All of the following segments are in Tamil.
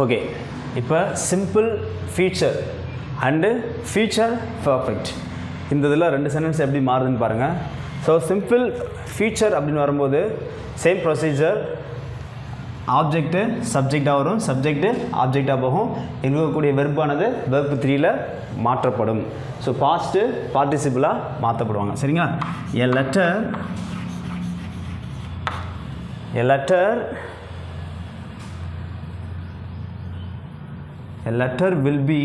ஓகே, இப்போ simple future and future perfect இந்த இதில் ரெண்டு சென்டென்ஸ் எப்படி மாறுதுன்னு பாருங்கள். ஸோ சிம்பிள் ஃபியூச்சர் அப்படின்னு வரும்போது சேம் ப்ரொசீஜர், ஆப்ஜெக்ட்டு சப்ஜெக்டாக வரும், சப்ஜெக்ட்டு ஆப்ஜெக்டாக போகும், இருக்கக்கூடிய வெர்பானது வெர்ப் 3ல் மாற்றப்படும். ஸோ பாஸ்ட்டு பார்ட்டிசிபிளாக மாற்றப்படுவாங்க. சரிங்களா? A letter will be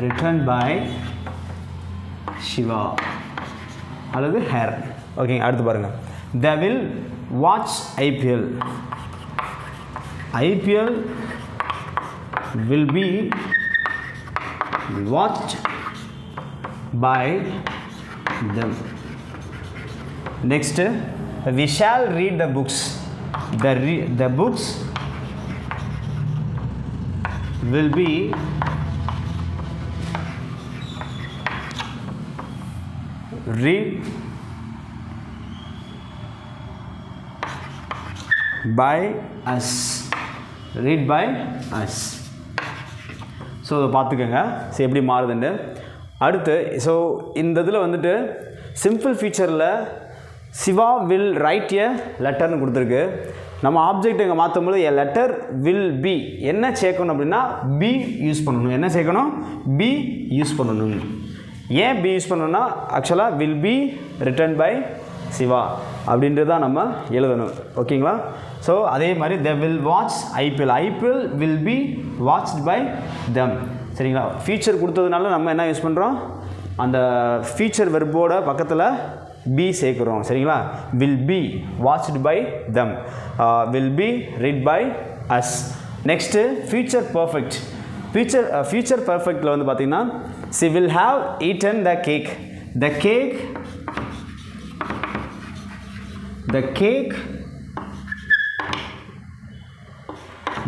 written by Shiva அல்லது her. ஓகே, அடுத்து பாருங்கள். They will watch IPL will be watched by them. Next, we shall read the books. The books will be read by us. So அதை பார்த்துக்கோங்க. ஸோ எப்படி மாறுதுன்னு. அடுத்து ஸோ இந்த இதில் வந்துட்டு சிம்பிள் ஃபீச்சரில் சிவா வில் ரைட் எ லெட்டர்னு கொடுத்துருக்கு. நம்ம ஆப்ஜெக்ட் இங்கே மாற்றும் போது எ லெட்டர் வில் பி என்ன சேர்க்கணும் அப்படின்னா பி யூஸ் பண்ணணும். என்ன சேர்க்கணும்? பி யூஸ் பண்ணணும். ஏன் பி யூஸ் பண்ணணும்னா ஆக்சுவலாக will be written by Shiva அப்படின்றது தான் நம்ம எழுதணும். ஓகேங்களா? ஸோ அதே மாதிரி they will watch IPL will be watched by them. சரிங்களா? ஃபீச்சர் கொடுத்ததுனால நம்ம என்ன யூஸ் பண்ணுறோம்? அந்த ஃபீச்சர் வெர்போட பக்கத்தில் பி சேர்க்குறோம். சரிங்களா? Will be watched by them, will be read by us. Next future perfect. Future பர்ஃபெக்டில் வந்து பார்த்திங்கன்னா she will have eaten the cake. The cake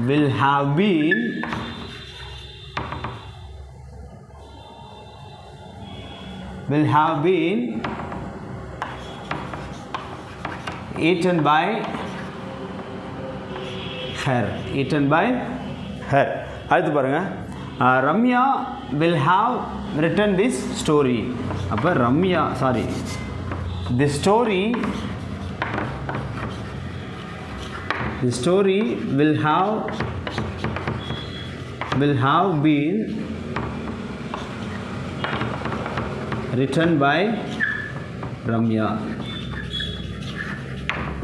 will have been eaten by her. அடுத்து பாருங்க. Ramya will have written this story. அப்போ Ramya the story will have been written by Ramya.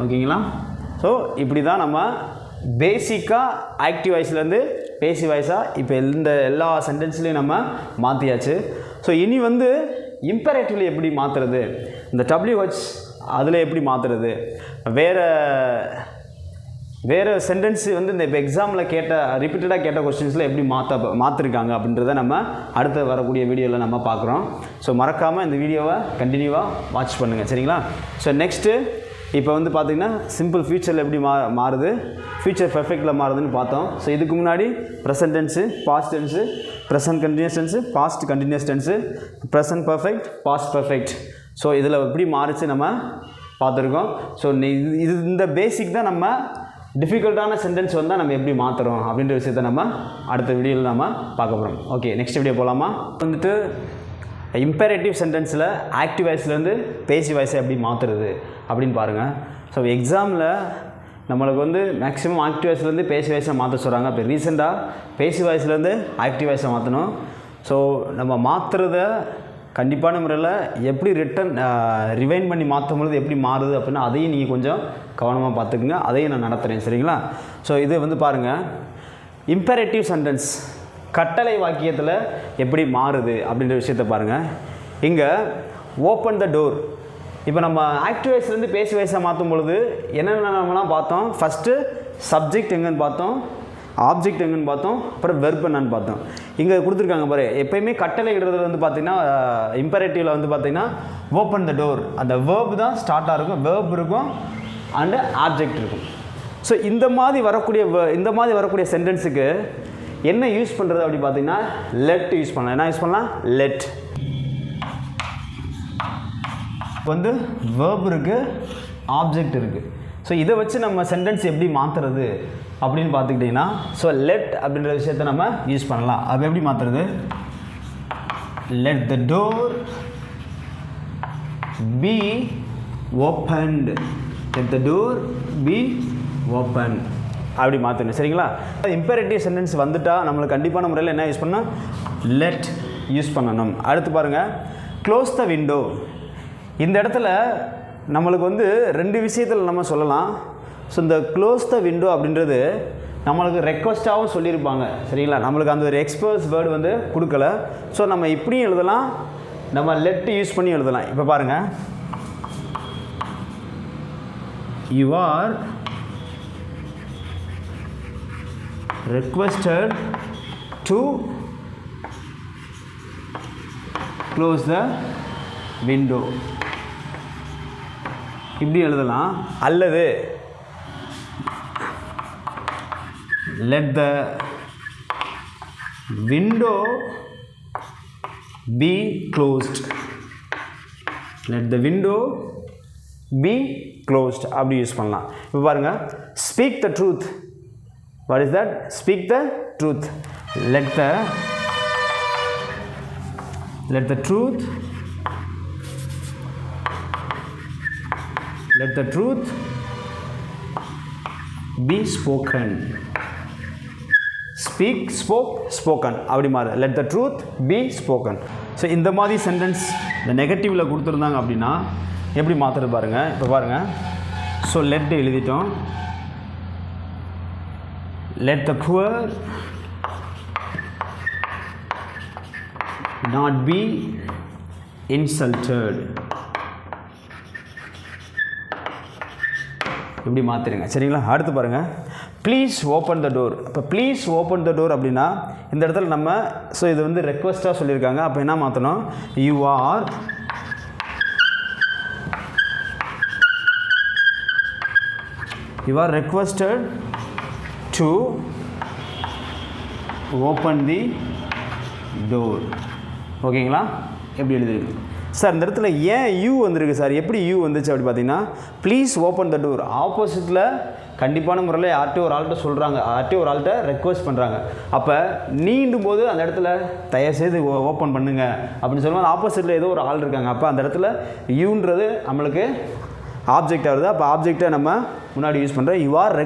ஓகேங்களா? ஸோ இப்படி தான் நம்ம பேசிக்காக ஆக்டிவ் வாய்ஸ்லேருந்து பேசி வாய்ஸாக இப்போ இந்த எல்லா சென்டென்ஸ்லையும் நம்ம மாற்றியாச்சு. ஸோ இனி வந்து இம்பரேட்டிவ்ல எப்படி மாற்றுறது, இந்த WH அதில் எப்படி மாற்றுறது, வேறு சென்டென்ஸ் வந்து இந்த இப்போ எக்ஸாமில் ரிப்பீட்டடாக கேட்ட கொஸ்டின்ஸில் எப்படி மாற்றிருக்காங்க அப்படின்றத நம்ம அடுத்து வரக்கூடிய வீடியோவில் நம்ம பார்க்குறோம். ஸோ மறக்காமல் இந்த வீடியோவை கண்டினியூவாக வாட்ச் பண்ணுங்கள். சரிங்களா? ஸோ நெக்ஸ்ட்டு இப்போ வந்து பார்த்திங்கன்னா சிம்பிள் ஃபியூச்சரில் எப்படி மாறுது, ஃபியூச்சர் பெர்ஃபெக்டில் மாறுதுன்னு பார்த்தோம். ஸோ இதுக்கு முன்னாடி present tense, past tense, present continuous tense, past continuous tense, present perfect, past perfect. So இதில் எப்படி மாறிச்சு நம்ம பார்த்துருக்கோம். ஸோ இந்த பேசிக் தான் நம்ம டிஃபிகல்ட்டான சென்டென்ஸ் வந்தால் நம்ம எப்படி மாற்றுறோம் அப்படின்ற விஷயத்த நம்ம அடுத்த வீடியோவில் நம்ம பார்க்க போகிறோம். ஓகே, நெக்ஸ்ட் வீடியோ போகலாமா? வந்துட்டு இம்பேரேட்டிவ் சென்டென்ஸில் ஆக்டிவ் வாய்ஸ்லேருந்து பேசி வாய்ஸை எப்படி மாற்றுறது அப்படின்னு பாருங்கள். ஸோ எக்ஸாமில் நம்மளுக்கு வந்து மேக்ஸிமம் ஆக்டிவ் வாய்ஸ்லேருந்து பேசி வாய்ஸை மாற்ற சொல்கிறாங்க. இப்போ ரீசெண்டாக பேசி வாய்ஸ்லேருந்து ஆக்டிவ் வாய்ஸை மாற்றணும். ஸோ நம்ம மாற்றுறத கண்டிப்பான முறையில் எப்படி ரிவைண்ட் பண்ணி மாற்றும் பொழுது எப்படி மாறுது அப்படின்னா அதையும் நீங்கள் கொஞ்சம் கவனமாக பார்த்துக்குங்க. அதையும் நான் நடத்துகிறேன். சரிங்களா? ஸோ இது வந்து பாருங்கள், இம்பேரேட்டிவ் சென்டென்ஸ் கட்டளை வாக்கியத்தில் எப்படி மாறுது அப்படின்ற விஷயத்தை பாருங்கள். இங்கே ஓப்பன் த டோர். இப்போ நம்ம ஆக்டிவ் வாய்ஸ்லேருந்து பேசி வாய்ஸாக மாற்றும் பொழுது என்னென்னலாம் பார்த்தோம்? ஃபஸ்ட்டு சப்ஜெக்ட் எங்கன்னு பார்த்தோம், ஆப்ஜெக்ட் எங்கன்னு பார்த்தோம், அப்புறம் வெர்ப் என்னன்னு பார்த்தோம். இங்கே கொடுத்துருக்காங்க பாரு, எப்போயுமே கட்டளை இடுறதுல வந்து பார்த்திங்கன்னா இம்பரேட்டிவில் வந்து பார்த்திங்கன்னா ஓப்பன் த டோர், அந்த வேர்ப் தான் ஸ்டார்ட்டாக இருக்கும், வேர்ப் இருக்கும் அண்டு ஆப்ஜெக்ட் இருக்கும். ஸோ இந்த மாதிரி வரக்கூடிய சென்டென்ஸுக்கு என்ன யூஸ் பண்ணுறது அப்படி பார்த்தீங்கன்னா லெட் யூஸ் பண்ணலாம். என்ன யூஸ் பண்ணலாம்? லெட். வந்து வேர்ப் இருக்குது, ஆப்ஜெக்ட் இருக்குது. ஸோ இதை வச்சு நம்ம சென்டென்ஸ் எப்படி மாற்றுறது அப்படின்னு பார்த்துக்கிட்டிங்கன்னா, ஸோ லெட் அப்படின்ற விஷயத்தை நம்ம யூஸ் பண்ணலாம். அது எப்படி மாற்றுறது? Let the door be opened. Let the door be open அப்படி மாற்றணும். சரிங்களா? இம்பேரேட்டிவ் சென்டென்ஸ் வந்துட்டால் நம்மளுக்கு கண்டிப்பான முறையில் என்ன யூஸ் பண்ணால் லெட் யூஸ் பண்ணணும். அடுத்து பாருங்கள், க்ளோஸ் த விண்டோ. இந்த இடத்துல நம்மளுக்கு வந்து ரெண்டு விஷயத்தில் நம்ம சொல்லலாம். ஸோ இந்த க்ளோஸ் த விண்டோ அப்படின்றது நம்மளுக்கு ரெக்வஸ்ட்டாகவும் சொல்லியிருப்பாங்க. சரிங்களா? நம்மளுக்கு அந்த ஒரு எக்ஸ்பிரஸ் வேர்டு வந்து கொடுக்கல. ஸோ நம்ம இப்படியும் எழுதலாம், நம்ம லெட் யூஸ் பண்ணி எழுதலாம். இப்போ பாருங்கள், you are requested to close the window இப்படி எழுதலாம். அல்லது let the window be closed. let the window be closed அப்படி யூஸ் பண்ணலாம். இப்போ பாருங்க, speak the truth. What is that? Speak the truth. Let the truth be spoken. Speak, spoke, spoken அப்படி மாறு. Let the truth be spoken. So இந்த மாதிரி சென்டென்ஸ் இந்த நெகட்டிவில் கொடுத்துருந்தாங்க அப்படின்னா எப்படி மாற்றுறது பாருங்கள். இப்போ பாருங்கள், ஸோ லெட் எழுதிட்டோம். Let the poor not be insulted. இப்படி மாற்றிடுங்க. சரிங்களா? அடுத்து பாருங்கள், ப்ளீஸ் ஓப்பன் த டோர். இப்போ ப்ளீஸ் ஓப்பன் த டோர் அப்படின்னா இந்த இடத்துல நம்ம ஸோ இது வந்து ரெக்வஸ்ட்டாக சொல்லியிருக்காங்க. அப்போ என்ன மாற்றணும்? You are requested to open the door. ஓகேங்களா? எப்படி எழுதிருக்கு சார்? இந்த இடத்துல ஏன் யூ வந்திருக்கு சார்? எப்படி யூ வந்துச்சு அப்படி பார்த்தீங்கன்னா, ப்ளீஸ் ஓப்பன் த டோர் ஆப்போசிட்டில் கண்டிப்பான முறையில் யார்கிட்டையும் ஒரு ஆள்கிட்ட சொல்கிறாங்க, யார்கிட்டையும் ஒரு ஆள்கிட்ட ரெக்வஸ்ட் பண்ணுறாங்க. அப்போ நீண்டும் போது அந்த இடத்துல தயவுசெய்து ஓப்பன் பண்ணுங்க அப்படின்னு சொல்லுவாங்க. ஆப்போசிட்டில் ஏதோ ஒரு ஆள் இருக்காங்க. அப்போ அந்த இடத்துல யூன்றது நம்மளுக்கு ஆப்ஜெக்ட் ஆகுது. அப்போ ஆப்ஜெக்டை நம்ம முன்னாடி யூஸ் பண்ணுறோம். You are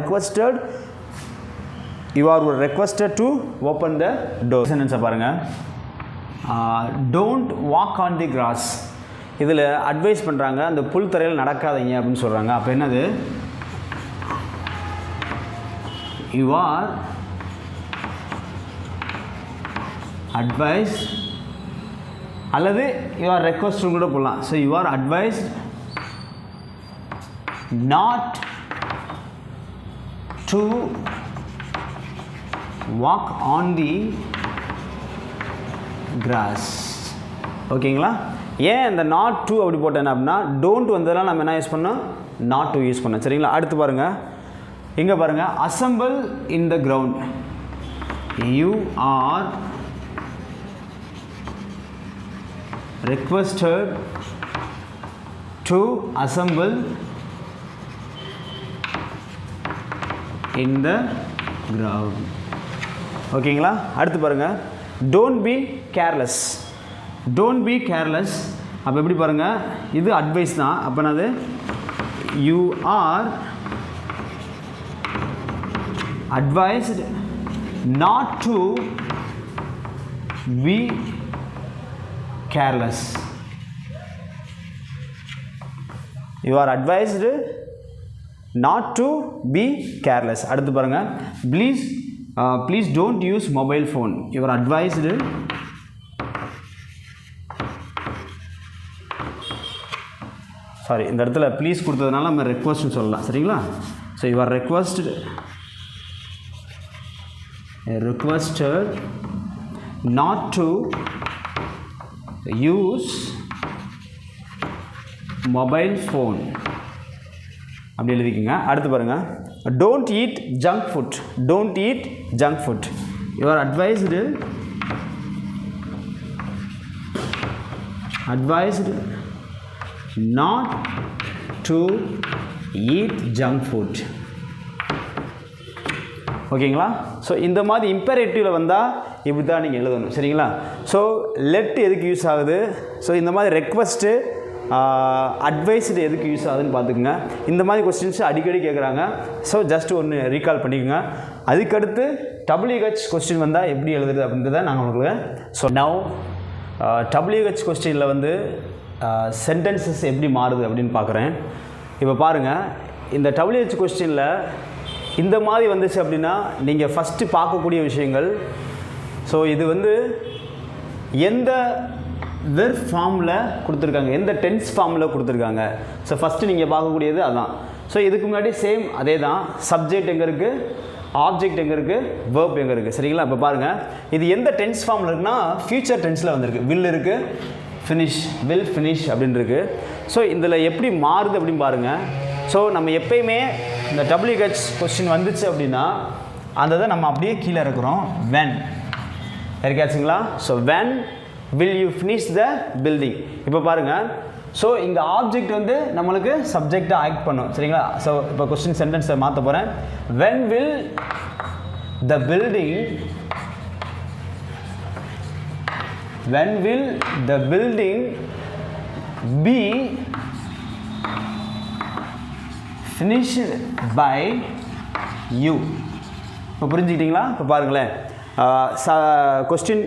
requested to open the door. சென்டென்ஸை பாருங்கள், don't walk on the cross. இதில் அட்வைஸ் பண்ணுறாங்க, அந்த புல் தரையில் நடக்காதீங்க அப்படின்னு சொல்கிறாங்க. அப்போ என்னது? யூ ஆர் அட்வைஸ் அல்லது யூ ஆர் ரெக்வஸ்ட் கூட போடலாம். So you are advice not to walk on the cross. ஓகேங்களா? ஏன் இந்த நாட் டூ அப்படி போட்டேன் அப்படின்னா, டோன்ட் வந்ததெல்லாம் நம்ம என்ன யூஸ் பண்ணோம்? நாட் டூ யூஸ் பண்ணோம். சரிங்களா? அடுத்து பாருங்கள், இங்கே பாருங்கள், assemble in the ground. You are requested to assemble in the ground. ஓகேங்களா? அடுத்து பாருங்கள், don't be careless. Don't be careless. அப்போ எப்படி பாருங்கள், இது அட்வைஸ் தான். அப்போ என்னது? You are advised not to be careless. You are advised not to be careless. அடுத்து பாருங்க, please don't use mobile phone. You are advised இந்த இடத்துல ப்ளீஸ் கொடுத்ததுனால நம்ம ரெக்வஸ்ட்னு சொல்லலாம். சரிங்களா? So you are requested not to use mobile phone அப்படி எழுதிக்கங்க. அடுத்து பாருங்க, don't eat junk food. Don't eat junk food. You are advised not to eat junk food. ஓகேங்களா? ஸோ இந்த மாதிரி இம்பரேட்டிவில் வந்தால் இப்படி தான் நீங்கள் எழுதணும். சரிங்களா? ஸோ லெட் எதுக்கு யூஸ் ஆகுது, ஸோ இந்த மாதிரி ரெக்வஸ்ட்டு அட்வைஸ்டு எதுக்கு யூஸ் ஆகுதுன்னு பார்த்துக்குங்க. இந்த மாதிரி கொஸ்டின்ஸ் அடிக்கடி கேட்குறாங்க. ஸோ ஜஸ்ட் ஒன்று ரீகால் பண்ணிக்கோங்க. அதுக்கடுத்து WH கொஸ்டின் வந்தால் எப்படி எழுதுறது அப்படின்றத நாங்கள் உங்களுக்கு. ஸோ நவ் WH கொஸ்டினில் வந்து சென்டென்சஸ் எப்படி மாறுது அப்படின்னு பார்க்குறேன். இப்போ பாருங்கள், இந்த WH கொஸ்டினில் இந்த மாதிரி வந்துச்சு அப்படின்னா நீங்கள் ஃபஸ்ட்டு பார்க்கக்கூடிய விஷயங்கள், ஸோ இது வந்து எந்த வெர்ப் ஃபார்மில் கொடுத்துருக்காங்க, எந்த டென்ஸ் ஃபார்மில் கொடுத்துருக்காங்க. ஸோ ஃபஸ்ட்டு நீங்கள் பார்க்கக்கூடியது அதான். ஸோ இதுக்கு முன்னாடி சேம் அதே தான். சப்ஜெக்ட் எங்கே இருக்குது, ஆப்ஜெக்ட் எங்கே இருக்குது, வேர்ப் எங்கே இருக்குது. சரிங்களா? இப்போ பாருங்கள், இது எந்த டென்ஸ் ஃபார்மில் இருக்குன்னா ஃபியூச்சர் டென்ஸில் வந்திருக்கு. வில் இருக்குது, ஃபினிஷ், வில் ஃபினிஷ் அப்படின்னு இருக்குது. ஸோ இதில் எப்படி மாறுது அப்படின்னு பாருங்கள். ஸோ நம்ம எப்பயுமே இந்த WH கொஸ்டின் வந்துச்சு அப்படின்னா அந்த இதை நம்ம அப்படியே கீழே இருக்கிறோம். when இருக்காச்சுங்களா? So when will you finish the building. இப்போ பாருங்கள், ஸோ இங்கே ஆப்ஜெக்ட் வந்து நம்மளுக்கு சப்ஜெக்டாக ஆக்ட் பண்ணும். சரிங்களா? ஸோ இப்போ கொஸ்டின் சென்டென்ஸை மாற்ற போகிறேன். when will the building be finished by you. இப்போ புரிஞ்சுக்கிட்டீங்களா? இப்போ பாருங்களேன், கொஸ்டின்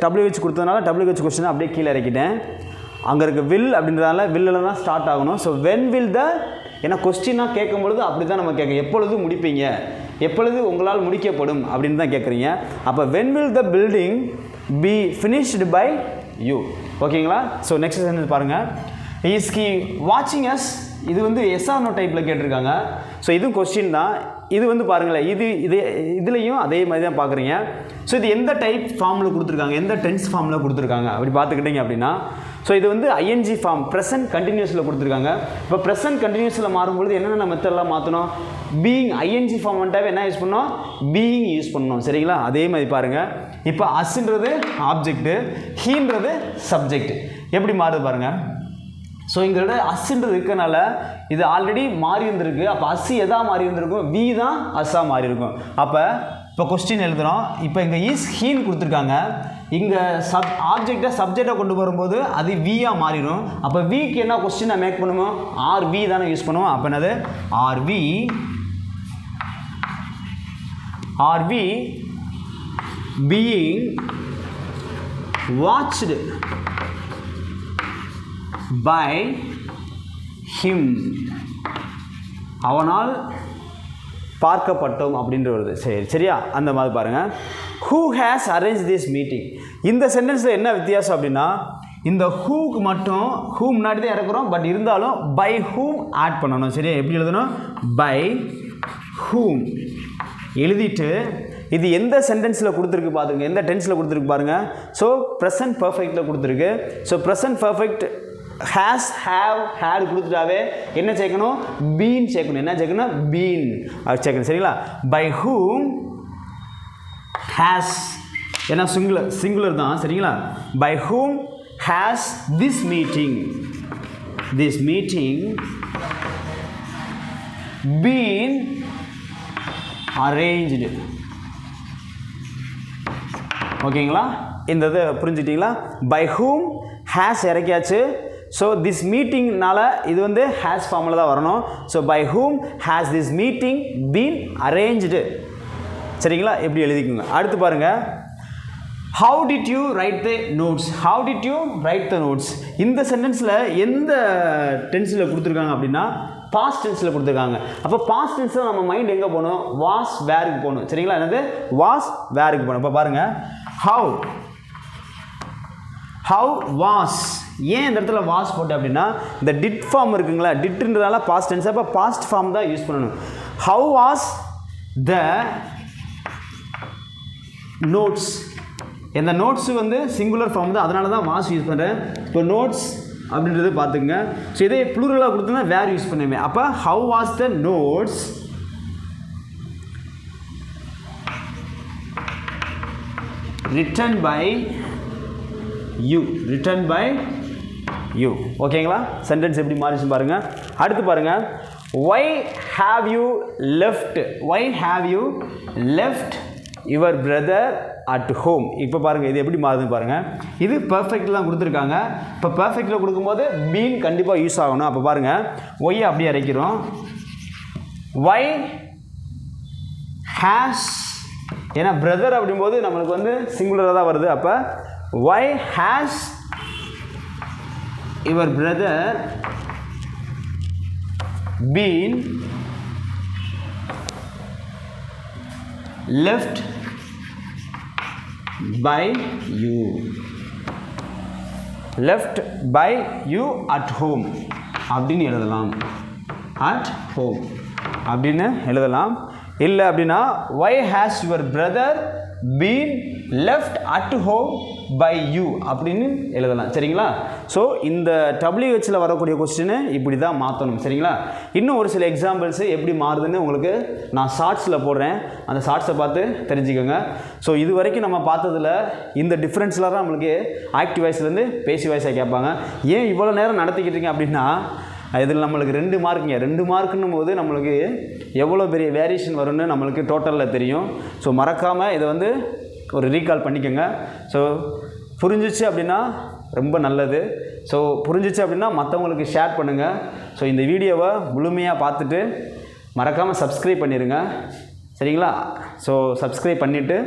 WH கொடுத்ததுனால WH கொஸ்டின் அப்படியே கீழே இறக்கிட்டேன். அங்கே இருக்க வில் அப்படின்றதால வில்லில் தான் ஸ்டார்ட் ஆகணும். ஸோ when will the, ஏன்னா கொஸ்டினாக கேட்கும் பொழுது அப்படி தான் நம்ம கேட்க, எப்பொழுது முடிப்பீங்க, எப்பொழுது உங்களால் முடிக்கப்படும் அப்படின்னு தான் கேட்குறீங்க. அப்போ when will the building be finished by you. ஓகேங்களா? ஸோ நெக்ஸ்ட் சென்டென்ஸ் பாருங்கள். is he watching us. இது வந்து எஸ் ஆர் நோ டைப்பில் கேட்டிருக்காங்க. ஸோ இதுவும் கொஸ்டின் தான். இது வந்து பாருங்களேன், இதுலேயும் அதே மாதிரி தான் பார்க்குறீங்க. ஸோ இது எந்த டைப் ஃபார்மில் கொடுத்துருக்காங்க, எந்த டென்ஸ் ஃபார்மில் கொடுத்துருக்காங்க அப்படி பார்த்துக்கிட்டிங்க அப்படின்னா, ஸோ இது வந்து ING ஃபார்ம் ப்ரெசன்ட் கண்டினியூஸில் கொடுத்துருக்காங்க. இப்போ ப்ரெசன்ட் கண்டினியூஸில் மாறும்பொழுது என்னென்ன மெத்தடெலாம் மாற்றணும், பீயிங் ING ஃபார்ம் வந்துட்டாவே என்ன யூஸ் பண்ணோம், பீயிங் யூஸ் பண்ணணும். சரிங்களா? அதே மாதிரி பாருங்கள், இப்போ அஸ்ன்றது ஆப்ஜெக்ட்டு, ஹீன்றது சப்ஜெக்ட். எப்படி மாறுது பாருங்கள். ஸோ இங்கே அஸ்ன்றது இருக்கனால இது ஆல்ரெடி மாறி இருந்திருக்கு. அப்போ அஸ் எதா மாறி இருந்திருக்கும், வி தான் அஸ்ஸாக மாறி இருக்கும். அப்போ இப்போ கொஸ்டின் எழுதுகிறோம். இப்போ இங்கே இஸ் ஹீன் கொடுத்துருக்காங்க. இங்கே ஆப்ஜெக்டை சப்ஜெக்டாக கொண்டு வரும்போது அது வியாக மாறிடும். அப்போ விக்கு என்ன கொஸ்டினை மேக் பண்ணுவோம், RV தானே யூஸ் பண்ணுவோம். அப்போ என்னது, RV being watched by him. அவனால் பார்க்கப்பட்டோம் அப்படின்ற வருது. சரியா? அந்த மாதிரி பாருங்கள். who has arranged this meeting. இந்த சென்டென்ஸில் என்ன வித்தியாசம் அப்படின்னா, இந்த ஹூக்கு மட்டும் ஹூ முன்னாடி தான் இறக்குறோம், பட் இருந்தாலும் பை ஹூம் ஆட் பண்ணணும். சரியா? எப்படி எழுதணும், பை ஹூம் எழுதிட்டு இது எந்த சென்டென்ஸில் கொடுத்துருக்கு பாருங்க, எந்த டென்ஸில் கொடுத்துருக்கு பாருங்கள். ஸோ ப்ரெசன்ட் பர்ஃபெக்டில் கொடுத்துருக்கு. So present perfect has, have, had கொடுத்துட்டாவே என்ன சேர்க்கணும், பீன் சேர்க்கணும். என்ன சேர்க்கணும், பீன் அது சேர்க்கணும். சரிங்களா? பை ஹூம் ஹேஸ், ஏன்னா சிங்குலர் தான். சரிங்களா? By whom has this meeting been arranged. ஓகேங்களா? இந்த இதை புரிஞ்சுக்கிட்டீங்களா? பை ஹூம் ஹேஸ் இறக்கியாச்சு. ஸோ திஸ் மீட்டிங்னால இது வந்து ஹேஸ் ஃபார்மில் தான் வரணும். So by whom has this meeting been arranged. சரிங்களா? எப்படி எழுதிக்குங்க. அடுத்து பாருங்கள், how did you write the notes. How did you write the notes. இந்த சென்டென்ஸில் எந்த டென்ஸில் கொடுத்துருக்காங்க அப்படின்னா பாஸ்ட் டென்ஸில் கொடுத்துருக்காங்க. அப்போ பாஸ்ட் டென்ஸில் நம்ம மைண்ட் எங்கே போகணும், வாஸ் வேருக்கு போகணும். சரிங்களா? என்னது, வாஸ் வேருக்கு போகணும். இப்போ பாருங்கள், ஹவ் வாஸ். ஏன் இந்த இடத்துல வாஸ் போட்டேன் அப்படின்னா, இந்த டிட் ஃபார்ம் இருக்குங்களா, டிட்ன்றதால பாஸ்ட் டென்ஸ். அப்போ பாஸ்ட் ஃபார்ம் தான் யூஸ் பண்ணணும். Have was the notes. இந்த நோட்ஸு வந்து சிங்குலர் ஃபார்ம் தான், அதனால தான் வாஸ் யூஸ் பண்ணுறேன். இப்போ நோட்ஸ் அப்படின்றது பார்த்துக்குங்க. ஸோ இதே ப்ளூரலாக கொடுத்தோன்னா வேர் யூஸ் பண்ணுவேன். அப்போ how was the notes written by you. Written by you. ஓகேங்களா? சென்டென்ஸ் எப்படி மாறிச்சு பாருங்கள். அடுத்து பாருங்கள், why have you left your brother at home. இப்போ பாருங்கள் இது எப்படி மாறுதுன்னு பாருங்கள். இது பர்ஃபெக்டில் தான் கொடுத்துருக்காங்க. இப்போ பர்ஃபெக்டில் கொடுக்கும்போது பீன் கண்டிப்பாக யூஸ் ஆகணும். அப்போ பாருங்கள் ஒய் அப்படியே அரைக்கிறோம். why has, ஏன்னா பிரதர் அப்படிங்கும்போது நம்மளுக்கு வந்து சிங்குலராக தான் வருது. அப்போ why has your brother been left by you at home அப்படின்னு எழுதலாம். at home அப்படின்னு எழுதலாம். இல்லை அப்படின்னா why has your brother been left at home by you அப்படின்னு எழுதலாம். சரிங்களா? ஸோ இந்த WHல வரக்கூடிய கொஸ்டினை இப்படி தான் மாற்றணும். சரிங்களா? இன்னும் ஒரு சில எக்ஸாம்பிள்ஸு எப்படி மாறுதுன்னு உங்களுக்கு நான் ஷார்ட்ஸில் போடுறேன். அந்த ஷார்ட்ஸை பார்த்து தெரிஞ்சுக்கோங்க. ஸோ இது வரைக்கும் நம்ம பார்த்ததில் இந்த டிஃப்ரென்ஸில் தான் நம்மளுக்கு ஆக்டிவ் வாய்ஸ்லேருந்து பேசி வாய்ஸாக கேட்பாங்க. ஏன் இவ்வளோ நேரம் நடத்திக்கிட்டீங்க அப்படின்னா இதில் நம்மளுக்கு 2 மார்க்குங்க. 2 மார்க்குன்னும் போது நம்மளுக்கு எவ்வளோ பெரிய வேரியேஷன் வரும்னு நம்மளுக்கு டோட்டலில் தெரியும். ஸோ மறக்காமல் இதை வந்து ஒரு ரீகால் பண்ணிக்கோங்க. ஸோ புரிஞ்சிச்சு அப்படின்னா ரொம்ப நல்லது. ஸோ புரிஞ்சிச்சு அப்படின்னா மற்றவங்களுக்கு ஷேர் பண்ணுங்கள். ஸோ இந்த வீடியோவை முழுமையாக பார்த்துட்டு மறக்காமல் சப்ஸ்கிரைப் பண்ணிடுங்க. சரிங்களா? ஸோ சப்ஸ்கிரைப் பண்ணிவிட்டு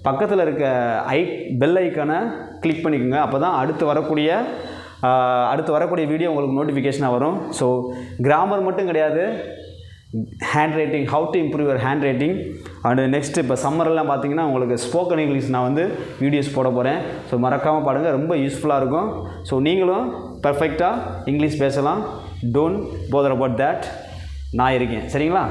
பக்கத்தில் இருக்க பெல் ஐக்கானை கிளிக் பண்ணிக்கோங்க. அப்போ தான் அடுத்து வரக்கூடிய வீடியோ உங்களுக்கு நோட்டிஃபிகேஷனாக வரும். ஸோ கிராமர் மட்டும் கிடையாது, hand writing, how to improve your hand writing. And next இப்போ சம்மரெல்லாம் பார்த்தீங்கன்னா உங்களுக்கு ஸ்போக்கன் இங்கிலீஷ் நான் வந்து வீடியோஸ் போட போகிறேன். ஸோ மறக்காமல் பாருங்கள், ரொம்ப யூஸ்ஃபுல்லாக இருக்கும். ஸோ நீங்களும் பர்ஃபெக்டாக இங்கிலீஷ் பேசலாம். Don't bother about that. நான் இருக்கேன். சரிங்களா?